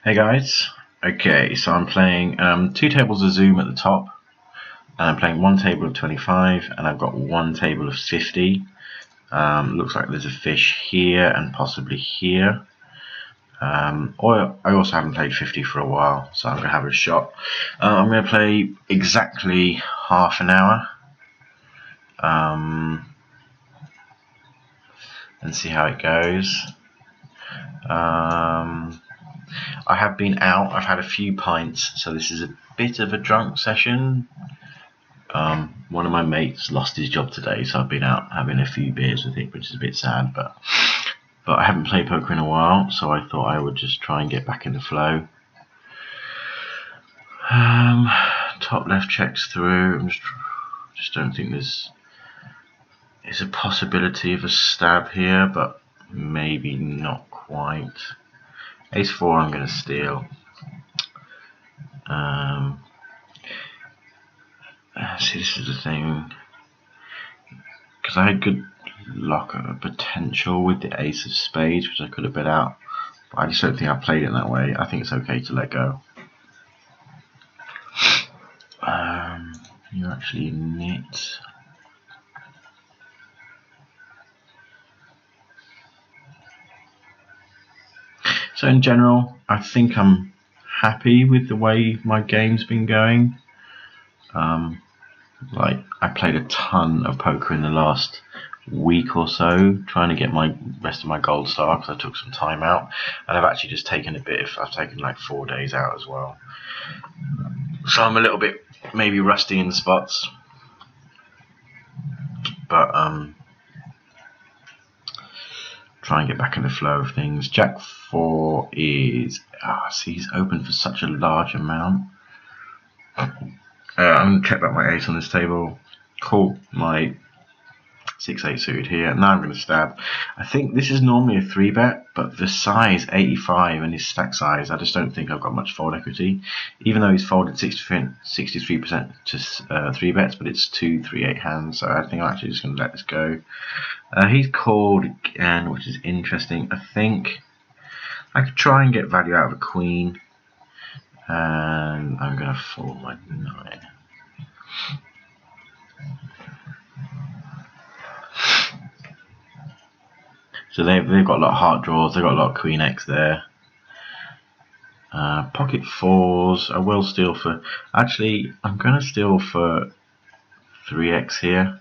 Hey guys, okay, so I'm playing two tables of Zoom at the top, and I'm playing one table of 25, and I've got one table of 50. Looks like there's a fish here and possibly here. Or I also haven't played 50 for a while, so I'm going to have a shot. I'm going to play exactly half an hour and see how it goes. I have been out, I've had a few pints, so this is a bit of a drunk session. One of my mates lost his job today, so I've been out having a few beers with him, which is a bit sad, but I haven't played poker in a while, so I thought I would just try and get back in the flow. Top left checks through. Just don't think there's a possibility of a stab here, but maybe not quite. Ace 4 I'm going to steal. See, this is the thing, because I had good luck potential with the ace of spades, which I could have bet out, but I just don't think I played it that way. I think it's okay to let go. You're actually nit. So in general, I think I'm happy with the way my game's been going. Like, I played a ton of poker in the last week or so, trying to get my rest of my gold star, because I took some time out, and I've actually just taken I've taken like 4 days out as well. So I'm a little bit maybe rusty in the spots, but try and get back in the flow of things. Jack 4 is see, he's open for such a large amount. I'm going to check back my ace on this table, call my 6-8 suited here. Now I'm going to stab. I think this is normally a 3-bet, but the size 85 and his stack size, I just don't think I've got much fold equity, even though he's folded 63% to 3-bets, but it's 2 3-8 hands, so I think I'm actually just going to let this go. He's called again, which is interesting. I think I could try and get value out of a queen, and I'm going to fold my 9. So they've got a lot of heart draws, they've got a lot of queen X there. Pocket 4s, I will steal for, actually I'm going to steal for 3x here,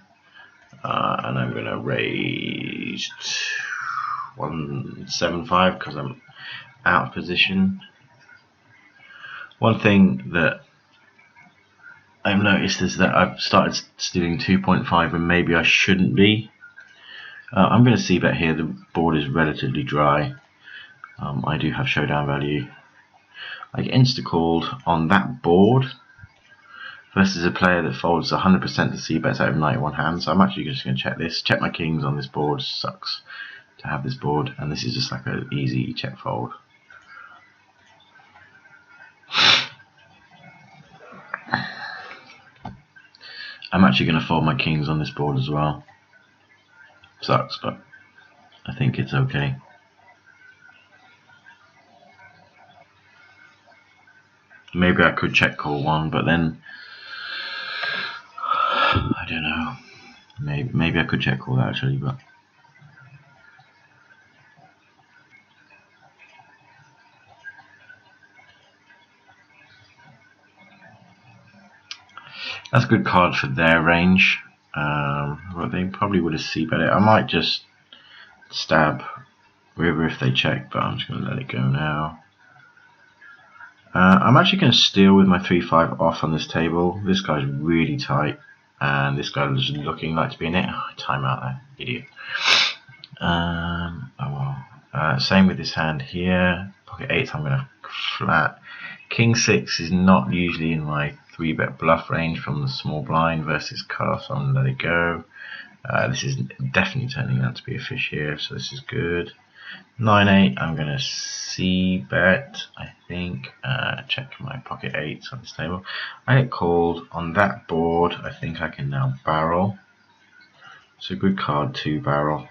and I'm going to raise 175 because I'm out of position. One thing that I've noticed is that I've started stealing 2.5 and maybe I shouldn't be. I'm going to c-bet here. The board is relatively dry. I do have showdown value. I get insta-called on that board versus a player that folds 100% to c-bets out of 91 hands. So I'm actually just going to check this. Check my kings on this board. Sucks to have this board, and this is just like an easy check fold. I'm actually going to fold my kings on this board as well. Sucks, but I think it's okay. Maybe I could check call one, but then I don't know. Maybe I could check call that actually, but that's a good card for their range. Well, they probably would have c-bet it. I might just stab river if they check, but I'm just going to let it go now. I'm actually going to steal with my 3-5 off on this table. This guy's really tight, and this guy is looking like to be in it. Oh, time out there, idiot. Oh well. Same with this hand here. Pocket 8, I'm going to flat. King 6 is not usually in my 3-bet bluff range from the small blind versus cutoff, so I'm going to let it go. This is definitely turning out to be a fish here, so this is good. 9-8, I'm going to c-bet, I think. Check my pocket 8s on this table. I get called on that board. I think I can now barrel. It's a good card to barrel.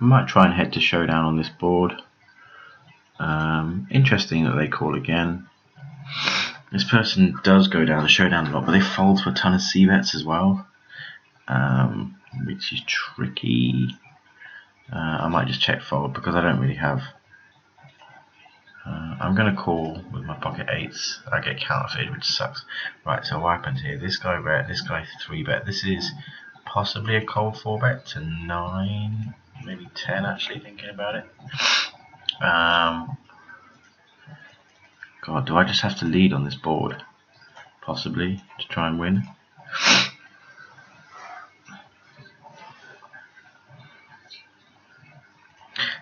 Might try and head to showdown on this board. Interesting that they call again. This person does go down the showdown a lot, but they fold for a ton of c-bets as well, which is tricky. I might just check fold because I don't really have. I'm going to call with my pocket eights. I get counterfeited, which sucks. Right, so what happened here? This guy bet, this guy 3-bet. This is possibly a cold 4-bet to 9, maybe 10 actually, thinking about it. God, do I just have to lead on this board? Possibly, to try and win.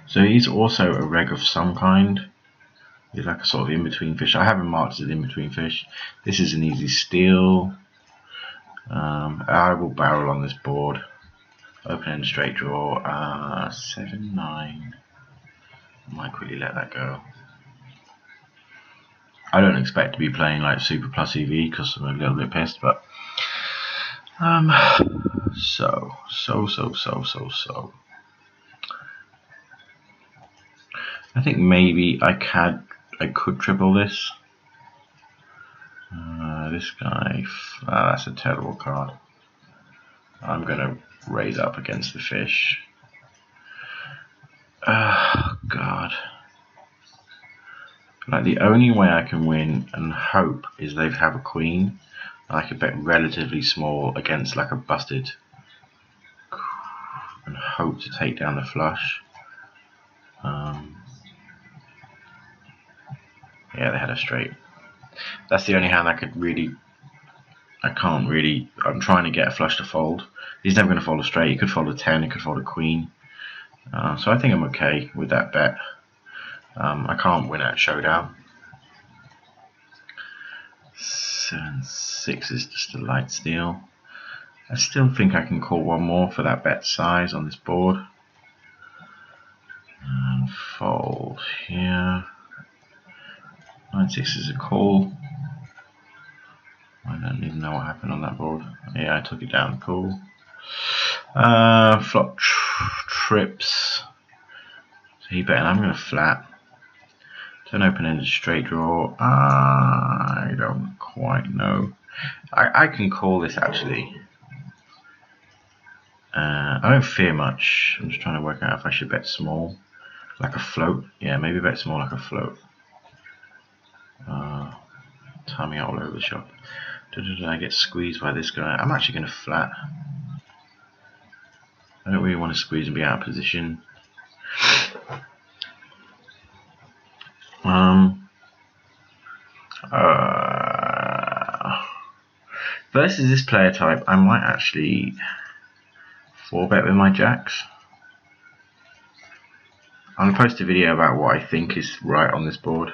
So he's also a reg of some kind. He's like a sort of in-between fish. I have him marked as an in-between fish. This is an easy steal. I will barrel on this board. Open-end straight draw. 7-9. I might quickly let that go. I don't expect to be playing like Super Plus EV because I'm a little bit pissed, but so. I think maybe I could triple this. This guy, that's a terrible card. I'm gonna raise up against the fish. God. Like the only way I can win and hope is they have a queen. I could bet relatively small against like a busted and hope to take down the flush. Yeah, they had a straight. That's the only hand I can't really. I'm trying to get a flush to fold. He's never going to fold a straight. He could fold a 10. He could fold a queen. So I think I'm okay with that bet. I can't win at showdown. 7-6 is just a light steal. I still think I can call one more for that bet size on this board. And fold here. 9-6 is a call. I don't even know what happened on that board. Yeah, I took it down. Cool. Flop trips. So he bet, and I'm going to flat. Turn open-ended straight draw. I don't quite know. I can call this actually. I don't fear much. I'm just trying to work out if I should bet small, like a float. Yeah, maybe bet small like a float. Timing out all over the shop. I get squeezed by this guy. I'm actually going to flat. I don't really want to squeeze and be out of position. Versus this player type, I might actually 4-bet with my jacks. I'm going to post a video about what I think is right on this board.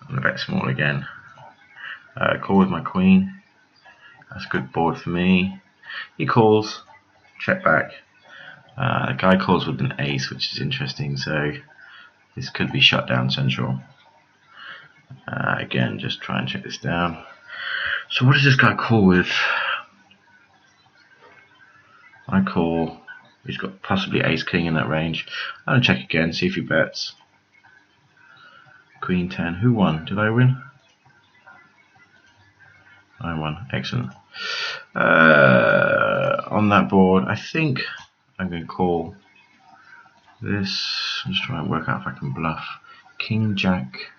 I'm going to bet small again. Call with my queen. That's a good board for me. He calls. Check back. The guy calls with an ace, which is interesting. So this could be shut down central. Again, just try and check this down. So what does this guy call with? I call. He's got possibly ace king in that range. I'm going to check again, see if he bets. Queen 10. Who won? Did I win? I won. Excellent. On that board, I think I'm going to call this. I'm just trying to work out if I can bluff. King Jack.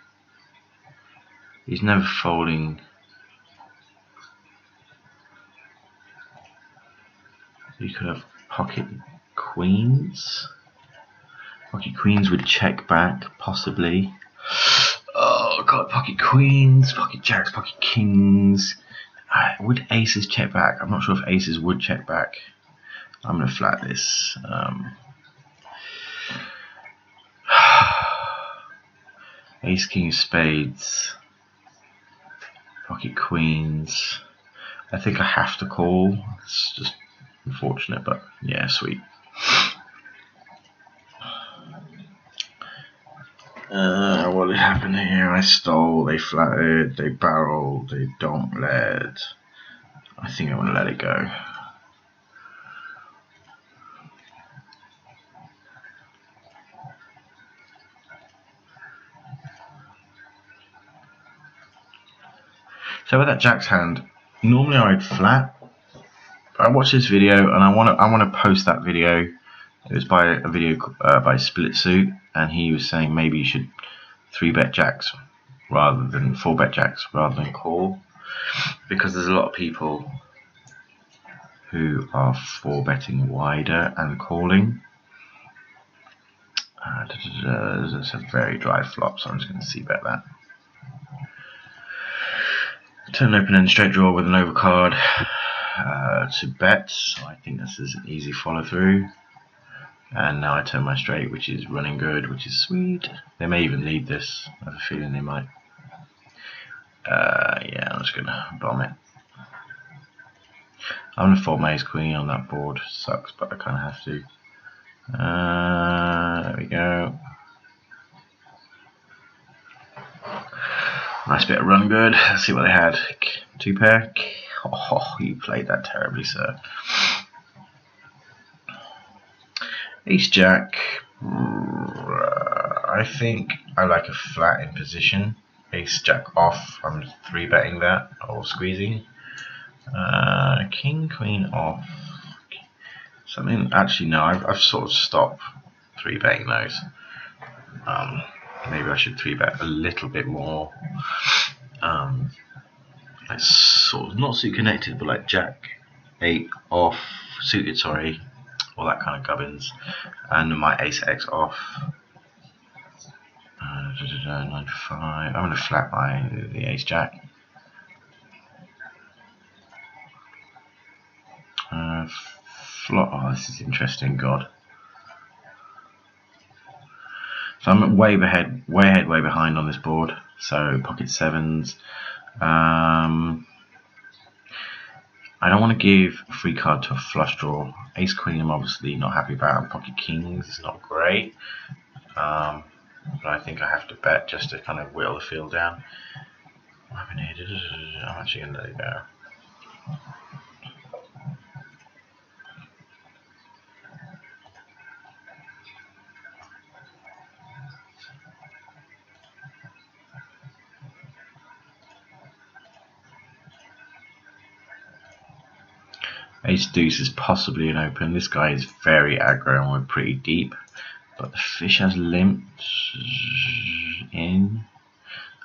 He's never folding. You could have pocket queens. Pocket queens would check back, possibly. Oh god, pocket queens, pocket jacks, pocket kings. Would aces check back? I'm not sure if aces would check back. I'm going to flat this. Ace, king of spades. Pocket queens. I think I have to call. It's just unfortunate, but yeah, sweet. What happened here? I stole, they flattered, they barreled, they don't let. I think I'm going to let it go. So with that Jack's hand, normally I'd flat. I watched this video and I want to post that video. It was by a video by Split Suit, and he was saying maybe you should 3-bet Jacks rather than 4-bet Jacks rather than call, because there's a lot of people who are 4-betting wider and calling. It's a very dry flop, so I'm just going to c-bet that. Turn open and straight draw with an overcard to bet, so I think this is an easy follow through. And now I turn my straight, which is running good, which is sweet. They may even lead this. I have a feeling they might. Yeah, I'm just going to bomb it. I'm going to fold my ace queen on that board. Sucks, but I kind of have to. There we go. Nice bit of run good. Let's see what they had. 2-pair. Oh, you played that terribly, sir. Ace Jack. I think I like a flat in position. Ace Jack off. I'm 3-betting that or squeezing. King Queen off. Something. Actually, no. I've sort of stopped 3-betting those. Maybe I should 3-bet a little bit more. It's sort of not suit connected, but like Jack 8 off, suited, sorry, all that kind of gubbins, and my Ace X off. 9-5. I'm going to flat the Ace Jack. Flop. Oh, this is interesting. God. So I'm way ahead, way behind on this board. So pocket sevens. I don't want to give a free card to a flush draw. Ace Queen I'm obviously not happy about, and pocket kings is not great. But I think I have to bet just to kind of whittle the field down. What happened here? I'm actually going to let it go. Ace Deuce is possibly an open. This guy is very aggro and we're pretty deep. But the fish has limped in.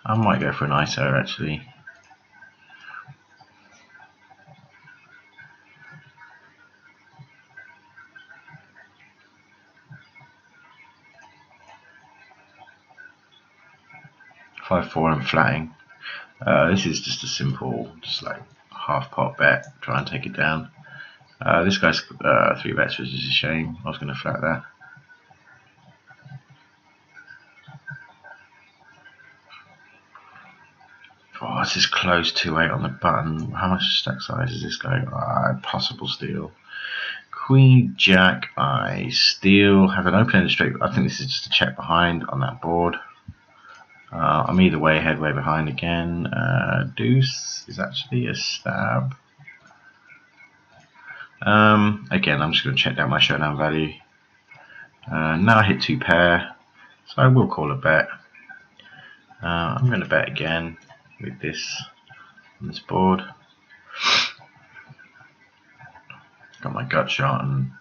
I might go for an ISO actually. (5-4) and flatting. This is just a simple, just like half pot bet. Try and take it down. This guy's 3-bets, which is a shame. I was going to flat that. Oh, this is close 2-8 on the button. How much stack size is this guy? Possible steal. Queen Jack, I steal. Have an open-ended straight. I think this is just a check behind on that board. I'm either way ahead, way behind again. Deuce is actually a stab. Again, I'm just going to check down my showdown value. Now I hit 2-pair, so I will call a bet. I'm going to bet again with this on this board. Got my gut shot and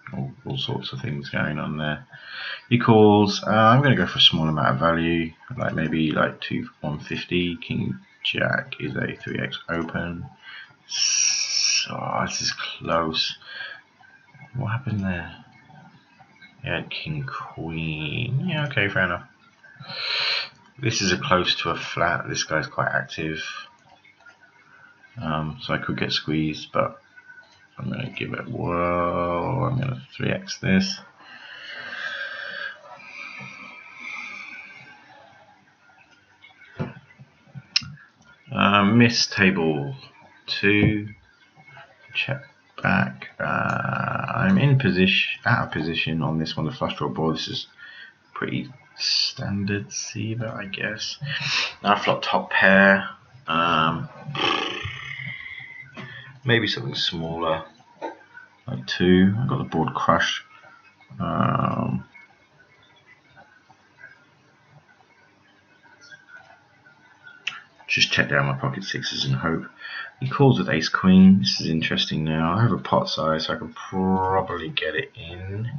all sorts of things going on there. He calls. I'm going to go for a small amount of value, like maybe like 150. King Jack is a 3x open. So this is close. What happened there? Yeah, King Queen. Yeah, okay, fair enough. This is a close to a flat. This guy's quite active, so I could get squeezed, but I'm going to give it a whirl. I'm going to 3x this. Miss table 2. Check back. I'm in position, out of position on this one, the flush draw board. This is pretty standard C-bet, I guess. Now I flop top pair. Maybe something smaller, like 2. I've got the board crushed. just check down my pocket sixes and hope. He calls with ace queen. This is interesting now. I have a pot size, so I can probably get it in.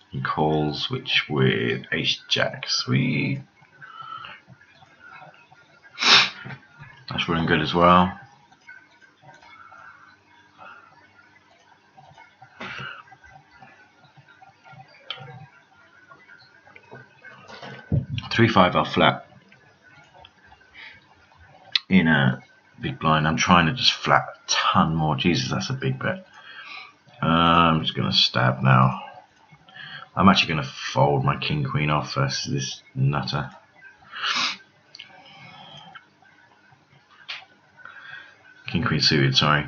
He calls, which with ace jack. Sweet. That's running good as well. Three-five are flat in a big blind. I'm trying to just flat a ton more. Jesus, that's a big bet. I'm just going to stab now. I'm actually going to fold my king queen off versus this nutter. King queen suited, sorry.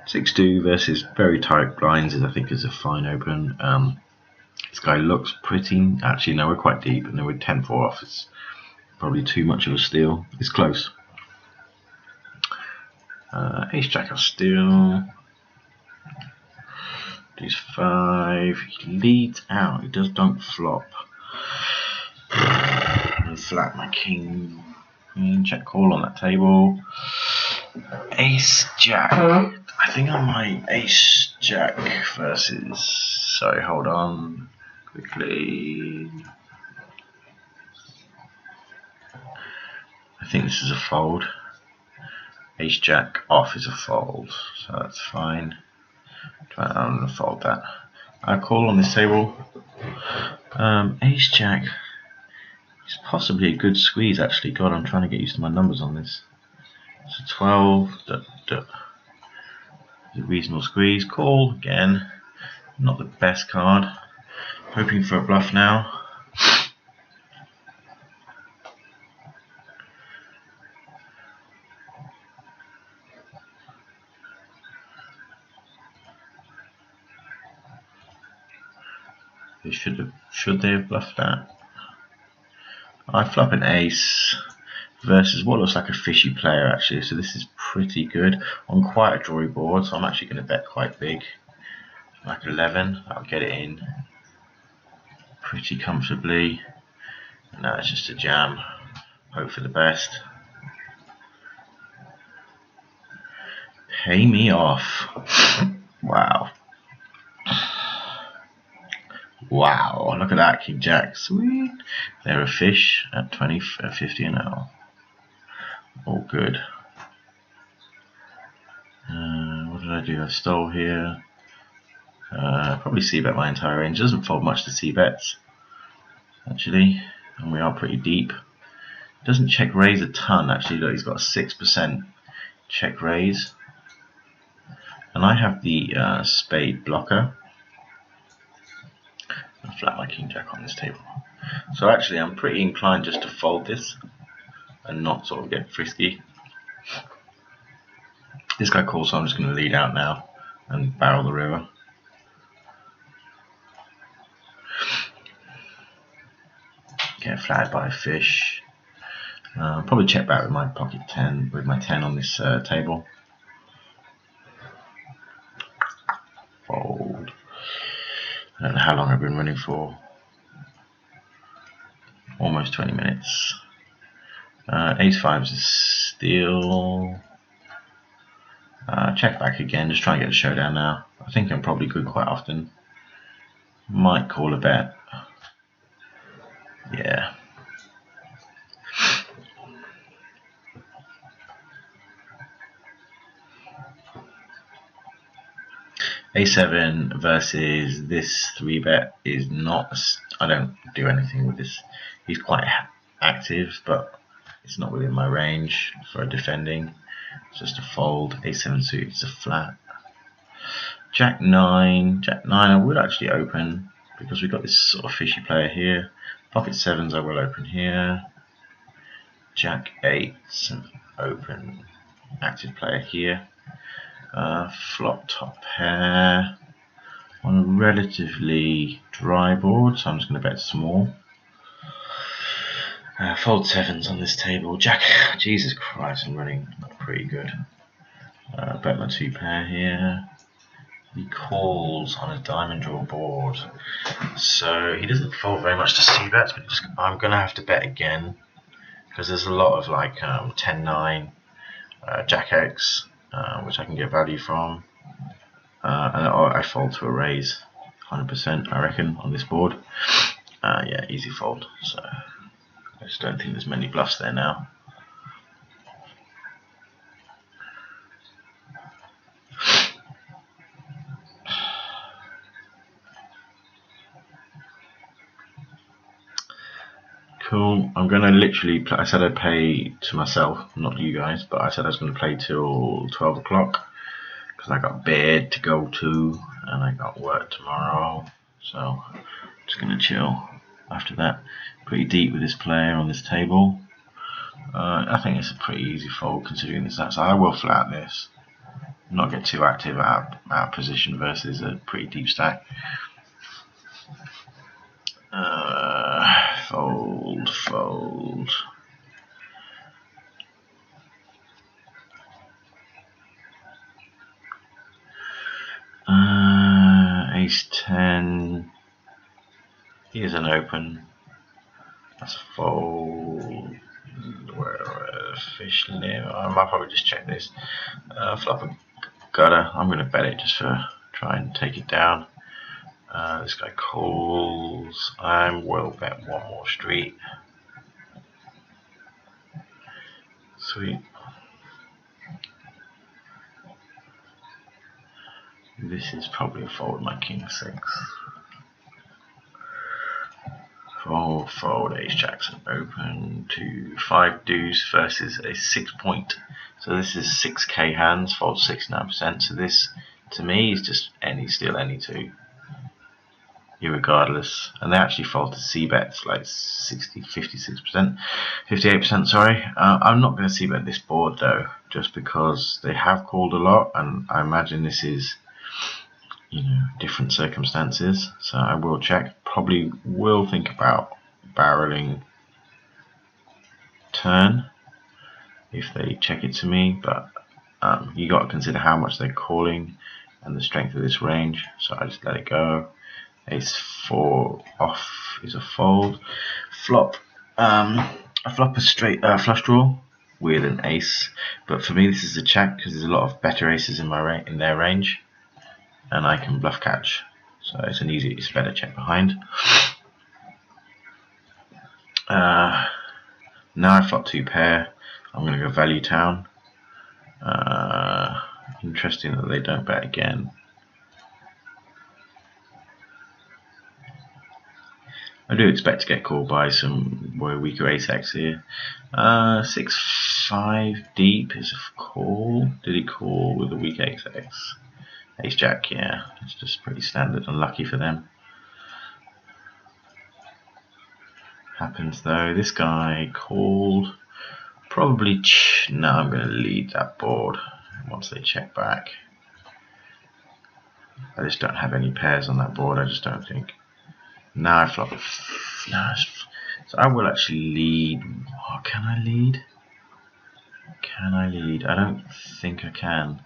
Six-two versus very tight blinds I think is a fine open. This guy looks pretty. Actually, no, we're quite deep, and then with 10-4 off, it's probably too much of a steal. It's close. Ace jack of steal. Deuce 5. He leads out. He don't flop. And flat my king. Check call on that table. Ace jack. I think I might ace jack versus. Sorry, hold on. Quickly. I think this is a fold. Ace jack off is a fold, so that's fine. I'm going to fold that. I call on this table. Ace jack is possibly a good squeeze actually. God, I'm trying to get used to my numbers on this. So 12. Is a reasonable squeeze. Call again. Not the best card. Hoping for a bluff now. They should they have bluffed that? I flop an ace versus what looks like a fishy player actually, so this is pretty good on quite a drawy board, so I'm actually going to bet quite big, like 11. I'll get it in pretty comfortably. Now it's just a jam. Hope for the best. Pay me off. Wow. Wow, look at that, King Jack, sweet. They're a fish at 50 an hour. All good. What did I do? I stole here. Probably c-bet my entire range. Doesn't fold much to c-bets, actually, and we are pretty deep. Doesn't check raise a ton, actually. Look, he's got a 6% check raise, and I have the spade blocker. And flat my king jack on this table. So actually, I'm pretty inclined just to fold this and not sort of get frisky. This guy calls, so I'm just going to lead out now and barrel the river. Get flattered by a fish. Probably check back with my pocket 10, with my 10 on this table. Fold. I don't know how long I've been running for. Almost 20 minutes. Ace 5 is a steal. Check back again, just try and get a showdown now. I think I'm probably good quite often. Might call a bet. Yeah. A7 versus this 3-bet is not. I don't do anything with this. He's quite active, but it's not within my range for defending. It's just a fold. A7 suit is a flat. Jack 9. Jack 9 I would actually open because we've got this sort of fishy player here. Pocket 7s I will open here. Jack 8's an open active player here. Flop top pair on a relatively dry board, so I'm just going to bet small. Fold sevens on this table. Jack, Jesus Christ, I'm running pretty good. Bet my 2 pair here. He calls on a diamond draw board, so he doesn't fold very much to c-bets, but I'm going to have to bet again because there's a lot of like 10-9, Jack X, which I can get value from, and I fold to a raise, 100% I reckon on this board. Yeah, easy fold. So I just don't think there's many bluffs there now. Cool. I'm going to literally play. I said I'd play to myself, not you guys, but I said I was going to play till 12 o'clock because I got bed to go to and I got work tomorrow. So I'm just going to chill after that. Pretty deep with this player on this table. I think it's a pretty easy fold considering this. So I will flat this. Not get too active out of position versus a pretty deep stack. Fold. Ace 10. Here's an open. That's a fold. Where fish live? I might probably just check this. Flop a gutter. I'm going to bet it just for try and take it down. This guy calls. I will bet one more street. Sweet. This is probably a fold. My king 6. Fold, ace Jackson open to 5 deuce versus a 6 point. So this is 6k hands, fold 69%. So this to me is just steal any 2, irregardless. And they actually fold to c-bets like 56%, 58%. Sorry. I'm not going to c-bet this board though, just because they have called a lot, and I imagine this is, different circumstances. So I will check. Probably will think about barreling turn if they check it to me, but you got to consider how much they're calling and the strength of this range. So I just let it go. Ace 4 off is a fold. Flop. I flop a straight flush draw with an ace, but for me this is a check because there's a lot of better aces in their range, and I can bluff catch. So it's a better check behind. Now I flop 2 pair. I'm going to go value town. Interesting that they don't bet again. I do expect to get called by some weaker ace X here. 6-5 deep is a call. Did he call with a weak ace X? Ace Jack, yeah, it's just pretty standard. Unlucky for them. Happens though. This guy called. Probably. No, I'm going to lead that board once they check back. I just don't have any pairs on that board. I just don't think. Now I flop. No, so I will actually lead. Oh, can I lead? Can I lead? I don't think I can.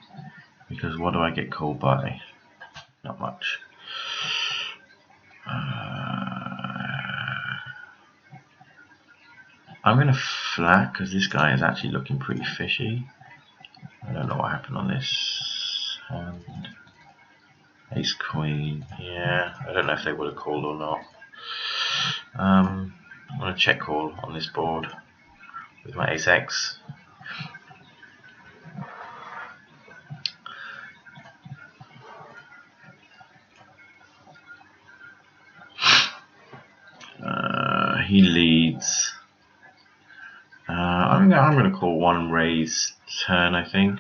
Because what do I get called by? Not much. I'm going to flat because this guy is actually looking pretty fishy. I don't know what happened on this hand. Ace Queen. Yeah, I don't know if they would have called or not. I'm going to check call on this board with my Ace X. He leads. I'm going to call one raise turn, I think.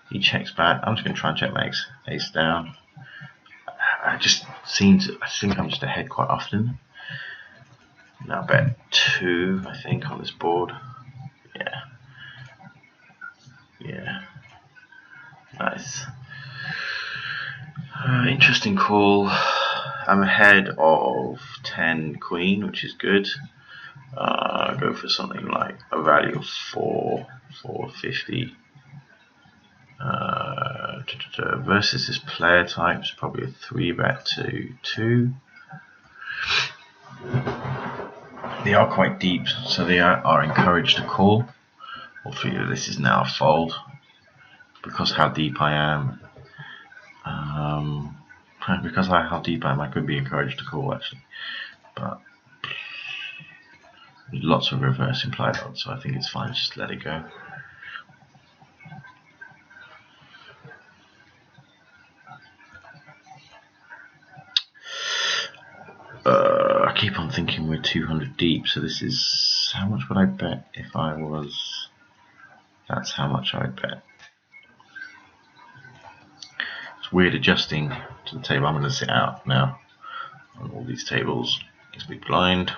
He checks back. I'm just going to try and check my ace down. I think I'm just ahead quite often. Now bet 2, I think, on this board. Yeah. Nice. Interesting call. I'm ahead of 10 queen, which is good. Go for something like a value of 450. Versus this player type is probably a 3-bet to 2. They are quite deep, so they are encouraged to call. Or figure this is now a fold because how deep I am. Because how deep I am, I could be encouraged to call actually, but lots of reverse implied odds, so I think it's fine. Just let it go. I keep on thinking we're 200 deep, so this is how much would I bet if I was. That's how much I would bet. It's weird adjusting to the table. I'm going to sit out now on all these tables. It's big blind.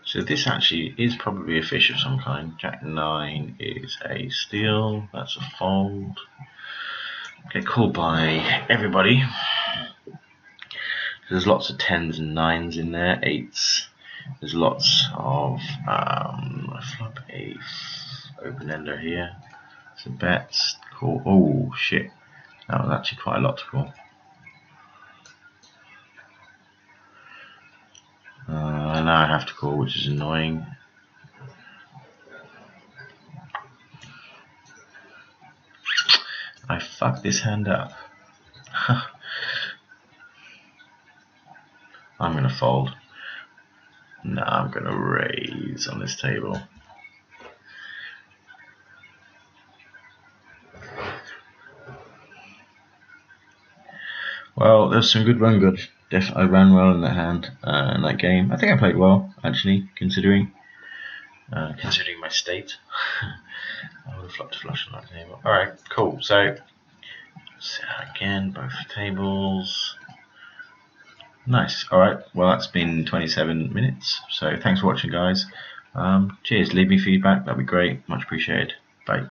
So this actually is probably a fish of some kind. Jack 9 is a steal. That's a fold. Get called by everybody. There's lots of 10s and 9s in there. 8s. There's lots of I flop a open ender here. So bets, call. Oh shit, that was actually quite a lot to call. Now I have to call, which is annoying. I fucked this hand up. I'm gonna fold. No, I'm gonna raise on this table. Well, there's some good run good. I ran well in that hand, in that game. I think I played well, actually, considering my state. I would have flopped a flush on that table. Alright, cool. So, again, both tables. Nice. Alright, well, that's been 27 minutes. So, thanks for watching, guys. Cheers. Leave me feedback. That'd be great. Much appreciated.